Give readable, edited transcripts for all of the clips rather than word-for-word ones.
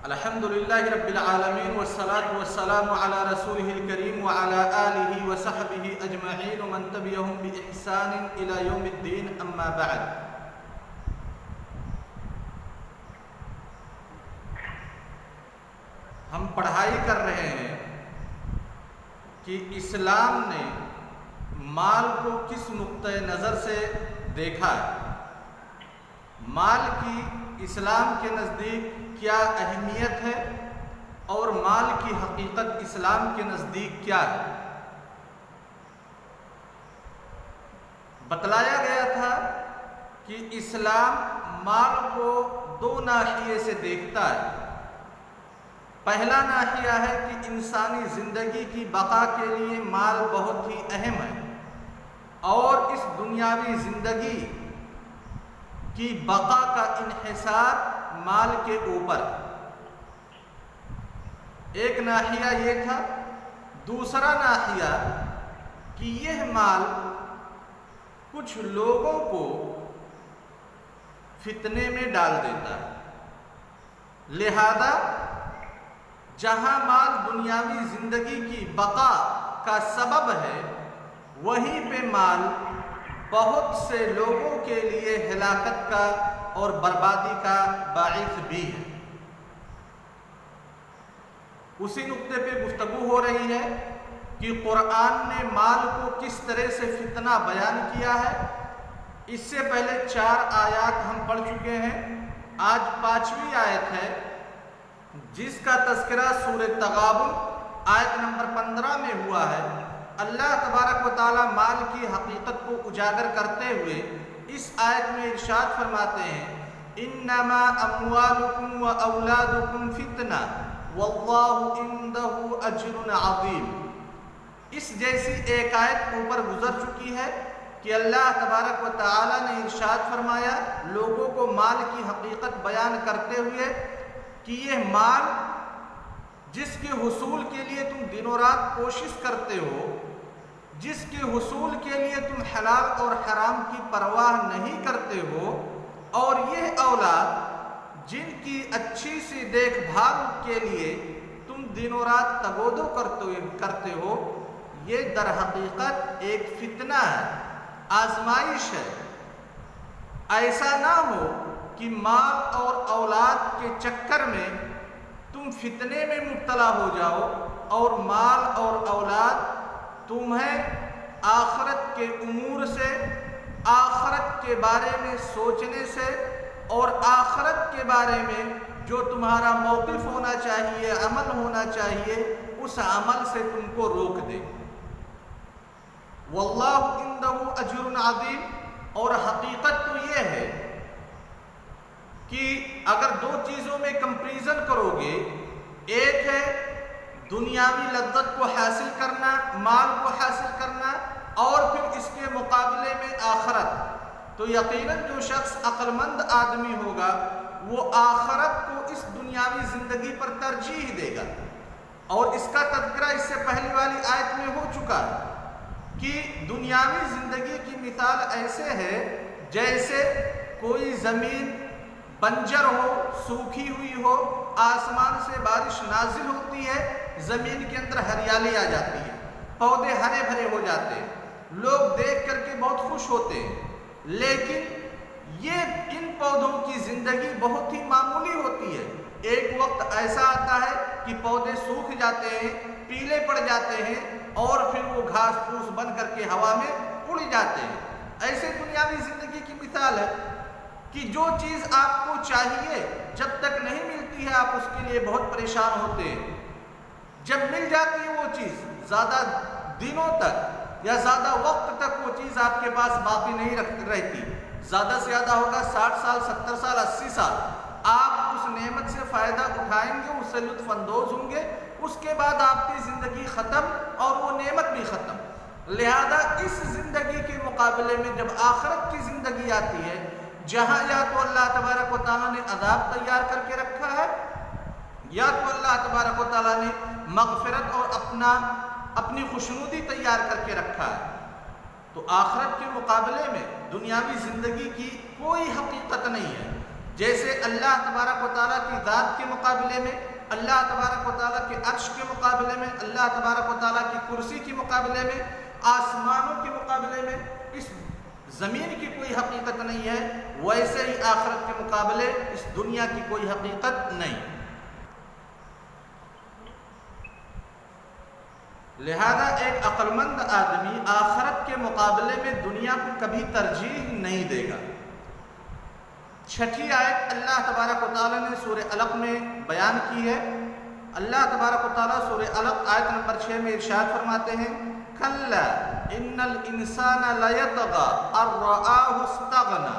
الحمد للہ رب العالمین والصلاة والسلام علی رسولہ الکریم وعلی آلہ وصحبہ اجمعین ومن تبعہم بإحسان الی یوم الدین، اما بعد۔ ہم پڑھائی کر رہے ہیں کہ اسلام نے مال کو کس نقطۂ نظر سے دیکھا ہے، مال کی اسلام کے نزدیک کیا اہمیت ہے اور مال کی حقیقت اسلام کے نزدیک کیا ہے۔ بتلایا گیا تھا کہ اسلام مال کو دو ناحیے سے دیکھتا ہے۔ پہلا ناحیہ ہے کہ انسانی زندگی کی بقا کے لیے مال بہت ہی اہم ہے، اور اس دنیاوی زندگی کی بقا کا انحصار مال کے اوپر۔ ایک ناحیہ یہ تھا۔ دوسرا ناحیہ کہ یہ مال کچھ لوگوں کو فتنے میں ڈال دیتا ہے، لہذا جہاں مال دنیاوی زندگی کی بقا کا سبب ہے، وہیں پہ مال بہت سے لوگوں کے لیے ہلاکت کا اور بربادی کا باعث بھی ہے۔ اسی نقطے پہ گفتگو ہو رہی ہے کہ قرآن نے مال کو کس طرح سے فتنہ بیان کیا ہے۔ اس سے پہلے 4 آیات ہم پڑھ چکے ہیں، آج 5ویں آیت ہے جس کا تذکرہ سورہ تغابن آیت نمبر 15 میں ہوا ہے۔ اللہ تبارک و تعالی مال کی حقیقت کو اجاگر کرتے ہوئے اس آیت میں ارشاد فرماتے ہیں، انما اموالکم و اولادکم فتنہ واللہ عندہ اجر عظیم۔ اس جیسی ایک آیت اوپر گزر چکی ہے کہ اللہ تبارک و تعالی نے ارشاد فرمایا لوگوں کو مال کی حقیقت بیان کرتے ہوئے کہ یہ مال جس کے حصول کے لیے تم دن و رات کوشش کرتے ہو، جس کے حصول کے لیے تم حلال اور حرام کی پرواہ نہیں کرتے ہو، اور یہ اولاد جن کی اچھی سی دیکھ بھال کے لیے تم دن و رات تگودو کرتے ہو، یہ در حقیقت ایک فتنہ ہے، آزمائش ہے۔ ایسا نہ ہو کہ مال اور اولاد کے چکر میں تم فتنے میں مبتلا ہو جاؤ اور مال اور اولاد تمہیں آخرت کے امور سے، آخرت کے بارے میں سوچنے سے اور آخرت کے بارے میں جو تمہارا موقف ہونا چاہیے، عمل ہونا چاہیے، اس عمل سے تم کو روک دے۔ واللہ عندہ اجر عظیم۔ اور حقیقت تو یہ ہے کہ اگر 2 چیزوں میں کمپیریزن کرو گے، ایک ہے دنیاوی لذت کو حاصل کرنا، مال کو حاصل کرنا، اور پھر اس کے مقابلے میں آخرت، تو یقیناً جو شخص عقل مند آدمی ہوگا وہ آخرت کو اس دنیاوی زندگی پر ترجیح دے گا۔ اور اس کا تذکرہ اس سے پہلی والی آیت میں ہو چکا ہے کہ دنیاوی زندگی کی مثال ایسے ہے جیسے کوئی زمین بنجر ہو، سوکھی ہوئی ہو، آسمان سے بارش نازل ہوتی ہے، زمین کے اندر ہریالی آ جاتی ہے، پودے ہرے بھرے ہو جاتے ہیں، لوگ دیکھ کر کے بہت خوش ہوتے ہیں، لیکن یہ ان پودوں کی زندگی بہت ہی معمولی ہوتی ہے۔ ایک وقت ایسا آتا ہے کہ پودے سوکھ جاتے ہیں، پیلے پڑ جاتے ہیں، اور پھر وہ گھاس پھوس بن کر کے ہوا میں اڑ جاتے ہیں۔ ایسے دنیاوی زندگی کی مثال ہے کہ جو چیز آپ کو چاہیے جب تک نہیں ملتی ہے آپ اس کے لیے بہت پریشان ہوتے ہیں، جب مل جاتی ہے وہ چیز زیادہ دنوں تک یا زیادہ وقت تک وہ چیز آپ کے پاس باقی نہیں رہتی، زیادہ سے زیادہ ہوگا 60 سال، 70 سال، 80 سال آپ اس نعمت سے فائدہ اٹھائیں گے، اس سے لطف اندوز ہوں گے، اس کے بعد آپ کی زندگی ختم اور وہ نعمت بھی ختم۔ لہذا اس زندگی کے مقابلے میں جب آخرت کی زندگی آتی ہے، جہاں یا تو اللہ تبارک و تعالیٰ نے عذاب تیار کر کے رکھا ہے، یا تو اللہ تبارک و تعالیٰ نے مغفرت اور اپنی خوشنودی تیار کر کے رکھا ہے، تو آخرت کے مقابلے میں دنیاوی زندگی کی کوئی حقیقت نہیں ہے۔ جیسے اللہ تبارک و تعالیٰ کی ذات کے مقابلے میں، اللہ تبارک و تعالیٰ کے عرش کے مقابلے میں، اللہ تبارک و تعالیٰ کی کرسی کے مقابلے میں، آسمانوں کے مقابلے میں اس زمین کی کوئی حقیقت نہیں ہے، ویسے ہی آخرت کے مقابلے اس دنیا کی کوئی حقیقت نہیں۔ لہذا ایک عقل مند آدمی آخرت کے مقابلے میں دنیا کو کبھی ترجیح نہیں دے گا۔ چھٹی آیت اللہ تبارک و تعالیٰ نے سورہ علق میں بیان کی ہے۔ اللہ تبارک و تعالیٰ سورہ علق آیت نمبر 6 میں ارشاد فرماتے ہیں کلا ان الانسان لیطغی ان رآہ استغنی۔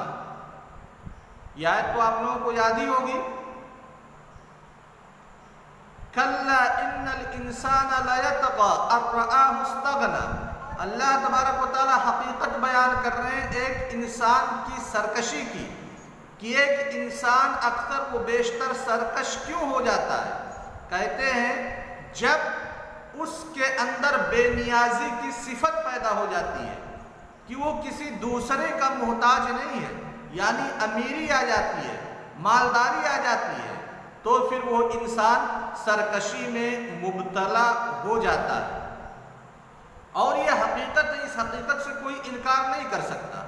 یہ آیت تو آپ لوگوں کو یاد ہی ہوگی۔ کلا ان الانسان لیطغی ان رآہ استغنی۔ اللہ تبارک و تعالیٰ حقیقت بیان کر رہے ہیں ایک انسان کی سرکشی کی، کہ ایک انسان اکثر و بیشتر سرکش کیوں ہو جاتا ہے؟ کہتے ہیں جب اس کے اندر بے نیازی کی صفت پیدا ہو جاتی ہے کہ وہ کسی دوسرے کا محتاج نہیں ہے، یعنی امیری آ جاتی ہے، مالداری آ جاتی ہے، تو پھر وہ انسان سرکشی میں مبتلا ہو جاتا ہے۔ اور یہ حقیقت ہے، اس حقیقت سے کوئی انکار نہیں کر سکتا۔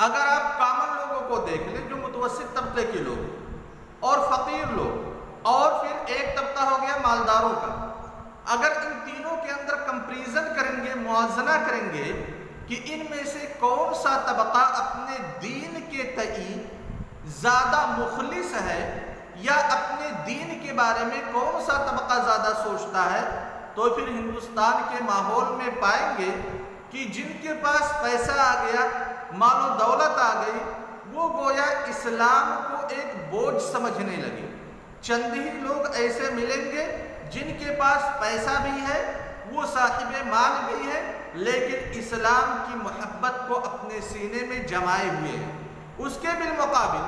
اگر آپ کامن لوگوں کو دیکھ لیں جو متوسط طبقے کے لوگ اور فقیر لوگ اور پھر ایک طبقہ ہو گیا مالداروں کا، اگر ان تینوں کے اندر کمپریزن کریں گے، موازنہ کریں گے کہ ان میں سے کون سا طبقہ اپنے دین کے تئیں زیادہ مخلص ہے یا اپنے دین کے بارے میں کون سا طبقہ زیادہ سوچتا ہے، تو پھر ہندوستان کے ماحول میں پائیں گے کہ جن کے پاس پیسہ آ گیا، مال و دولت آ گئی، وہ گویا اسلام کو ایک بوجھ سمجھنے لگے۔ چند ہی لوگ ایسے ملیں گے جن کے پاس پیسہ بھی ہے، وہ صاحب مال بھی ہے، لیکن اسلام کی محبت کو اپنے سینے میں جمائے ہوئے ہیں۔ اس کے بالمقابل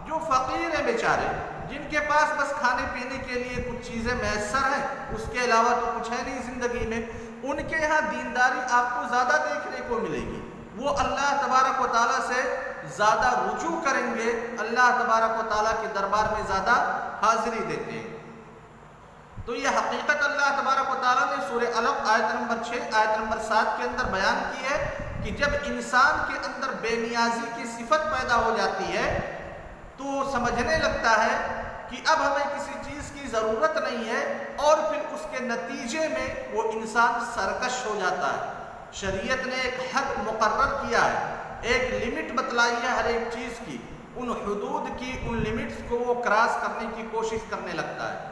جو فقیر ہیں بیچارے، جن کے پاس بس کھانے پینے کے لیے کچھ چیزیں میسر ہیں، اس کے علاوہ تو کچھ ہے نہیں زندگی میں، ان کے یہاں دینداری آپ کو زیادہ دیکھنے کو ملے گی۔ وہ اللہ تبارک و تعالیٰ سے زیادہ رجوع کریں گے، اللہ تبارک و تعالیٰ کے دربار میں زیادہ حاضری دیتے ہیں۔ تو یہ حقیقت اللہ تبارک و تعالیٰ نے سورہ علق آیت نمبر 6 آیت نمبر 7 کے اندر بیان کی ہے کہ جب انسان کے اندر بے نیازی کی صفت پیدا ہو جاتی ہے تو سمجھنے لگتا ہے کہ اب ہمیں کسی چیز کی ضرورت نہیں ہے، اور پھر اس کے نتیجے میں وہ انسان سرکش ہو جاتا ہے۔ شریعت نے ایک حد مقرر کیا ہے، ایک لمٹ بتلائی ہے ہر ایک چیز کی، ان حدود کی، ان لمٹس کو وہ کراس کرنے کی کوشش کرنے لگتا ہے۔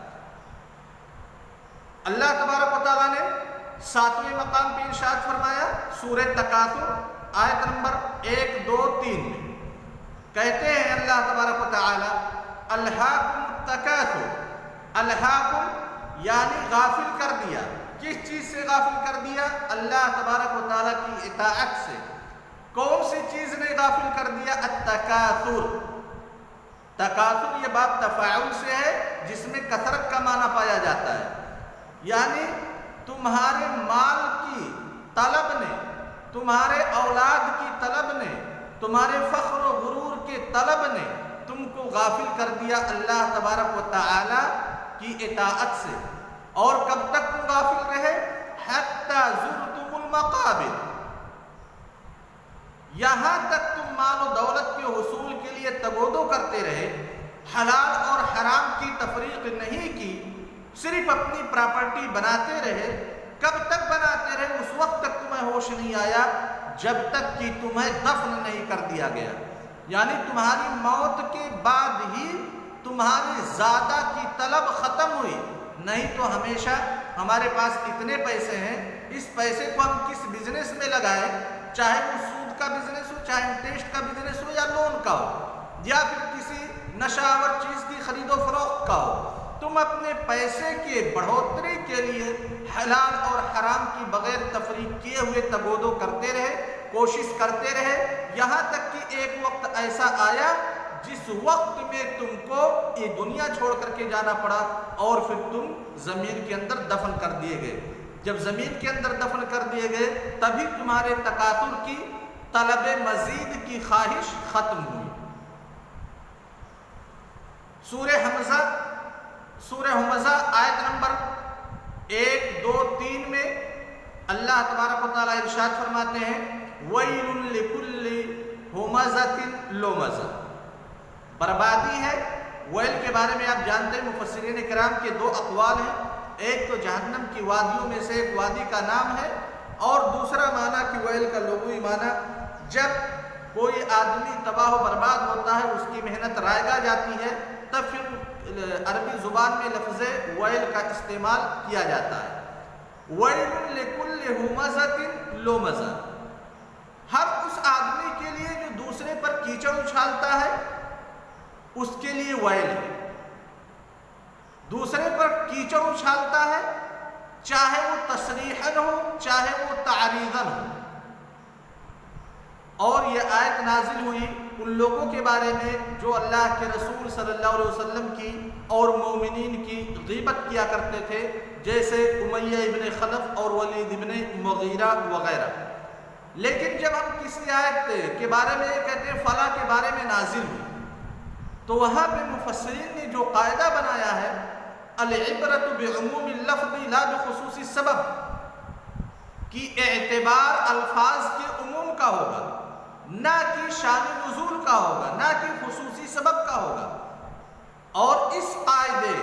اللہ تبارک و تعالیٰ نے 7ویں مقام پہ ارشاد فرمایا سورہ تکاثر آیت نمبر 1 2 3 میں، کہتے ہیں اللہ تبارک و تعالیٰ الہاکم التکاثر، الہاکم یعنی غافل کر دیا، کس چیز سے غافل کر دیا؟ اللہ تبارک و تعالیٰ کی اطاعت سے۔ کون سی چیز نے غافل کر دیا؟ التکاثر۔ تکاثر یہ باب تفاعل سے ہے جس میں کثرت کا معنی پایا جاتا ہے، یعنی تمہارے مال کی طلب نے، تمہارے اولاد کی طلب نے، تمہارے فخر و غرور کے طلب نے تم کو غافل کر دیا اللہ تبارک و تعالی کی اطاعت سے۔ اور کب تک تم غافل رہے؟ حتی زرتم المقابر، یہاں تک تم مال و دولت کے حصول کے لیے تگودو کرتے رہے، حلال اور حرام کی تفریق نہیں کی، صرف اپنی پراپرٹی بناتے رہے۔ کب تک بناتے رہے؟ اس وقت تک تمہیں ہوش نہیں آیا جب تک کہ تمہیں دفن نہیں کر دیا گیا، یعنی تمہاری موت کے بعد ہی تمہاری زیادہ کی طلب ختم ہوئی۔ نہیں تو ہمیشہ ہمارے پاس اتنے پیسے ہیں، اس پیسے کو ہم کس بزنس میں لگائیں، چاہے وہ سود کا بزنس ہو، چاہے انٹرسٹ کا بزنس ہو، یا لون کا ہو، یا پھر کسی نشہ آور چیز کی خرید و فروخت کا ہو، تم اپنے پیسے کے بڑھوتری کے لیے حلال اور حرام کی بغیر تفریق کیے ہوئے تگودو کرتے رہے، کوشش کرتے رہے، یہاں تک کہ ایک وقت ایسا آیا جس وقت میں تم کو یہ دنیا چھوڑ کر کے جانا پڑا، اور پھر تم زمین کے اندر دفن کر دیے گئے۔ جب زمین کے اندر دفن کر دیے گئے تبھی تمہارے تکاثر کی، طلب مزید کی خواہش ختم ہوئی۔ سورہ حمزہ آیت نمبر 1 2 3 میں اللہ تبارک و تعالیٰ ارشاد فرماتے ہیں وَيْلٌ لِكُلِّ ہُمَزَةٍ لُمَزَةٍ، بربادی ہے۔ ویل کے بارے میں آپ جانتے ہیں مفسرین کرام کے 2 اقوال ہیں، ایک تو جہنم کی وادیوں میں سے ایک وادی کا نام ہے، اور دوسرا معنی کہ ویل کا لغوی معنی جب کوئی آدمی تباہ و برباد ہوتا ہے، اس کی محنت رائگا جاتی ہے، تب پھر عربی زبان میں لفظ ویل کا استعمال کیا جاتا ہے۔ وَيْلٌ لِكُلِّ ہُمَزَةٍ لُمَزَةٍ، ہر اس آدمی کے لیے جو دوسرے پر کیچڑ اچھالتا ہے اس کے لیے ویل ہے۔ دوسرے پر کیچڑ اچھالتا ہے، چاہے وہ تصریحاً ہو چاہے وہ تعریضاً ہو۔ اور یہ آیت نازل ہوئی ان لوگوں کے بارے میں جو اللہ کے رسول صلی اللہ علیہ وسلم کی اور مومنین کی غیبت کیا کرتے تھے، جیسے امیہ ابن خلف اور ولید ابن مغیرہ وغیرہ۔ لیکن جب ہم کسی آیت کے بارے میں کہتے ہیں فلاں کے بارے میں نازل ہوئی، تو وہاں پہ مفسرین نے جو قاعدہ بنایا ہے العبرۃ بعموم اللفظ لا بخصوص السبب، کہ اعتبار الفاظ کے عموم کا ہوگا، نہ کہ شان نزول کا ہوگا، نہ کہ خصوصی سبب کا ہوگا۔ اور اس قاعدے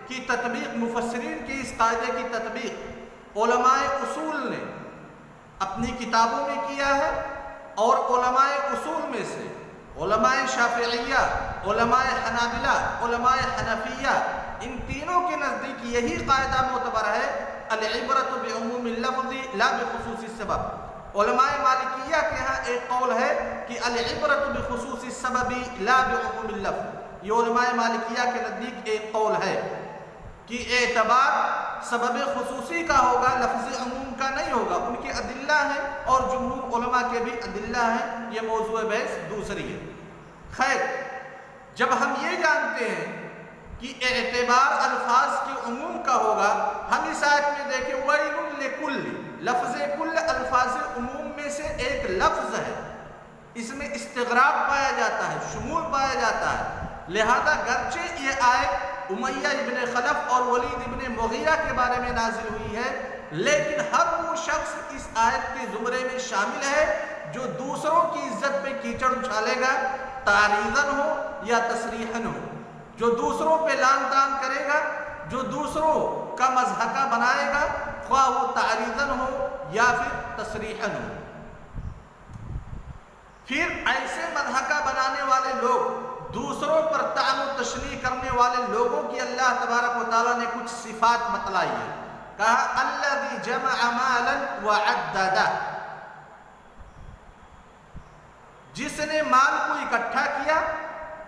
کی تطبیق، مفسرین کے اس قاعدے کی تطبیق علماء اصول نے اپنی کتابوں میں کیا ہے، اور علماء اصول میں سے علماء شافعیہ، علماء حنابلہ، علماء حنفیہ، ان تینوں کے نزدیک یہی قاعدہ معتبر ہے العبرۃ بعموم اللفظ لا بخصوص السبب۔ علماء مالکیہ کے ہاں ایک قول ہے کہ العبرۃ بخصوص السبب لا بعموم اللفظ، یہ علماء مالکیہ کے نزدیک ایک قول ہے کہ اعتبار سبب خصوصی کا ہوگا، لفظ عموم کا نہیں ہوگا۔ ان کے ادلہ ہیں اور جمہور علماء کے بھی ادلہ ہیں، یہ موضوع بحث دوسری ہے۔ خیر، جب ہم یہ جانتے ہیں کہ اعتبار الفاظ کے عموم کا ہوگا، ہم اس آیت میں دیکھیں وَيْلٌ لِكُلِّ، لفظ کل الفاظ عموم میں سے ایک لفظ ہے، اس میں استغراق پایا جاتا ہے، شمول پایا جاتا ہے۔ لہذا گرچہ یہ آیت امیہ ابن خلف اور ولید ابن مغیرہ کے بارے میں نازل ہوئی ہے، لیکن ہر وہ شخص اس آیت کے زمرے میں شامل ہے جو دوسروں کی عزت پہ کیچڑ اچھالے گا، تعریضاً ہو یا تصریحاً ہو، جو دوسروں پہ لان تان کرے گا، جو دوسروں کا مضحکہ بنائے گا، خواہ وہ تعریضاً ہو یا پھر تصریحاً ہو۔ پھر ایسے مضحکہ بنانے والے لوگ، دوسروں پر طعن و تشنیع کرنے والے لوگوں کی اللہ تبارک و تعالیٰ نے کچھ صفات بتلائی ہے۔ کہا الذی جمع مالا وعددہ، جس نے مال کو اکٹھا کیا۔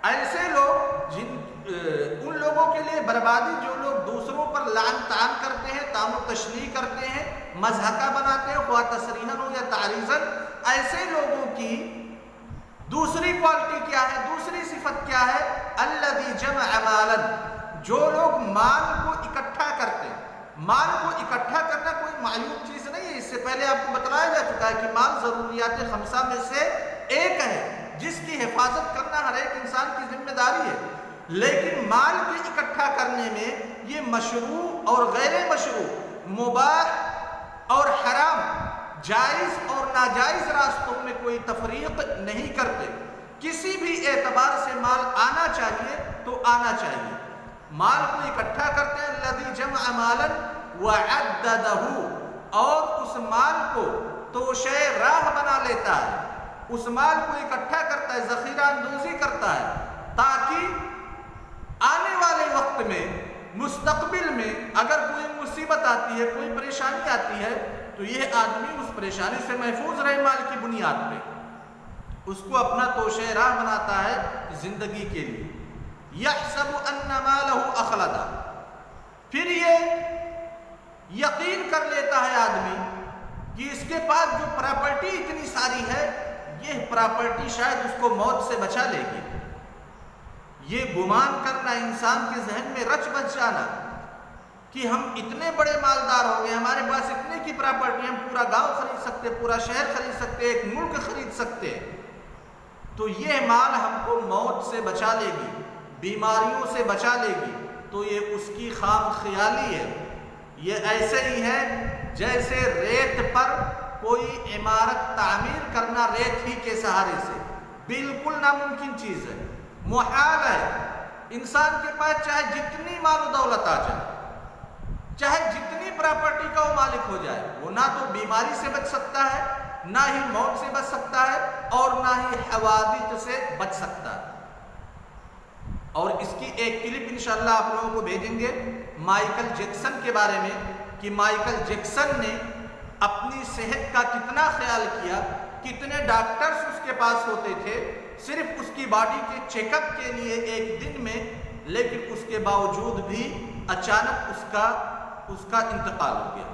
ایسے لوگ ان لوگوں کے لیے بربادی جو لوگ دوسروں پر لعن طعن کرتے ہیں، طعن و تشنیع کرتے ہیں، مضحکہ بناتے ہیں، خواہ تصریحاً ہو یا تعریضاً، ایسے لوگوں کی دوسری کوالٹی کیا ہے، دوسری صفت کیا ہے؟ الذی جمع مالا، جو لوگ مال کو اکٹھا کرتے ہیں۔ مال کو اکٹھا کرنا کوئی معیوب چیز نہیں ہے، اس سے پہلے آپ کو بتلایا جا چکا ہے کہ مال ضروریات خمسہ میں سے ایک ہے، جس کی حفاظت کرنا ہر ایک انسان کی ذمہ داری ہے۔ لیکن مال کے اکٹھا کرنے میں یہ مشروع اور غیر مشروع، مباح اور حرام، جائز اور ناجائز راستوں میں کوئی تفریق نہیں کرتے۔ کسی بھی اعتبار سے مال آنا چاہیے تو آنا چاہیے۔ مال کو اکٹھا کرتے ہیں الذی جمع مالا وعددہ، اور اس مال کو توشے راہ بنا لیتا ہے، اس مال کو اکٹھا کرتا ہے، ذخیرہ اندوزی کرتا ہے، تاکہ آنے والے وقت میں، مستقبل میں اگر کوئی مصیبت آتی ہے، کوئی پریشانی آتی ہے، تو یہ آدمی اس پریشانی سے محفوظ رہے مال کی بنیاد پہ، اس کو اپنا توشے راہ بناتا ہے زندگی کے لیے۔ یحسب ان مالہ اخلدہ، پھر یہ یقین کر لیتا ہے آدمی کہ اس کے پاس جو پراپرٹی اتنی ساری ہے، یہ پراپرٹی شاید اس کو موت سے بچا لے گی۔ یہ گمان کرنا، انسان کے ذہن میں رچ بچ جانا کہ ہم اتنے بڑے مالدار ہو گئے، ہمارے پاس اتنے کی پراپرٹی، ہم پورا گاؤں خرید سکتے، پورا شہر خرید سکتے، ایک ملک خرید سکتے، تو یہ مال ہم کو موت سے بچا لے گی، بیماریوں سے بچا لے گی تو یہ اس کی خام خیالی ہے۔ یہ ایسے ہی ہے جیسے ریت پر کوئی عمارت تعمیر کرنا ریت ہی کے سہارے سے، بالکل ناممکن چیز ہے، محال ہے۔ انسان کے پاس چاہے جتنی مال و دولت آ جائے، چاہے جتنی پراپرٹی کا وہ مالک ہو جائے، وہ نہ تو بیماری سے بچ سکتا ہے، نہ ہی موت سے بچ سکتا ہے، اور نہ ہی حوادث سے بچ سکتا ہے۔ اور اس کی ایک کلپ انشاءاللہ آپ لوگوں کو بھیجیں گے مائیکل جیکسن کے بارے میں، کہ مائیکل جیکسن نے اپنی صحت کا کتنا خیال کیا، کتنے ڈاکٹرز اس کے پاس ہوتے تھے صرف اس کی باڈی کے چیک اپ کے لیے ایک دن میں، لیکن اس کے باوجود بھی اچانک اس کا انتقال ہو گیا۔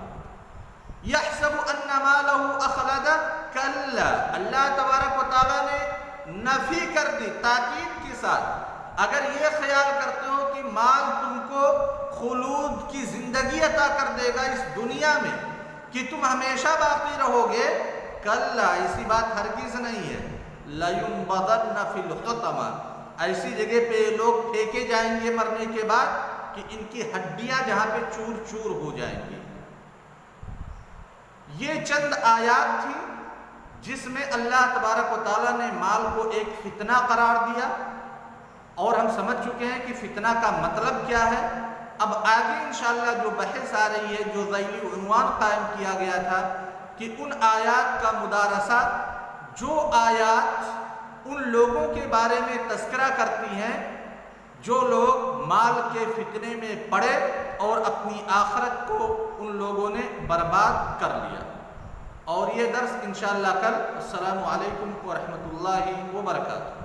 یحسب ان مالہ اخلد کلا، اللہ تبارک و تعالیٰ نے نفی کر دی تاکید کے ساتھ۔ اگر یہ خیال کرتے ہو کہ مال تم کو خلود کی زندگی عطا کر دے گا اس دنیا میں، کہ تم ہمیشہ باقی رہو گے، کلا، ایسی بات ہرگز نہیں ہے۔ لَيُنبَذَنَّ فِي الْحُطَمَةِ، ایسی جگہ پہ لوگ پھینکے جائیں گے مرنے کے بعد کہ ان کی ہڈیاں جہاں پہ چور چور ہو جائیں گی۔ یہ چند آیات تھی جس میں اللہ تبارک و تعالیٰ نے مال کو ایک فتنہ قرار دیا، اور ہم سمجھ چکے ہیں کہ فتنہ کا مطلب کیا ہے۔ اب آگے انشاءاللہ جو بحث آ رہی ہے، جو ذیلی عنوان قائم کیا گیا تھا کہ ان آیات کا مدارسہ، جو آیات ان لوگوں کے بارے میں تذکرہ کرتی ہیں جو لوگ مال کے فتنے میں پڑے اور اپنی آخرت کو ان لوگوں نے برباد کر لیا۔ اور یہ درس انشاءاللہ کل۔ السلام علیکم ورحمۃ اللہ وبرکاتہ۔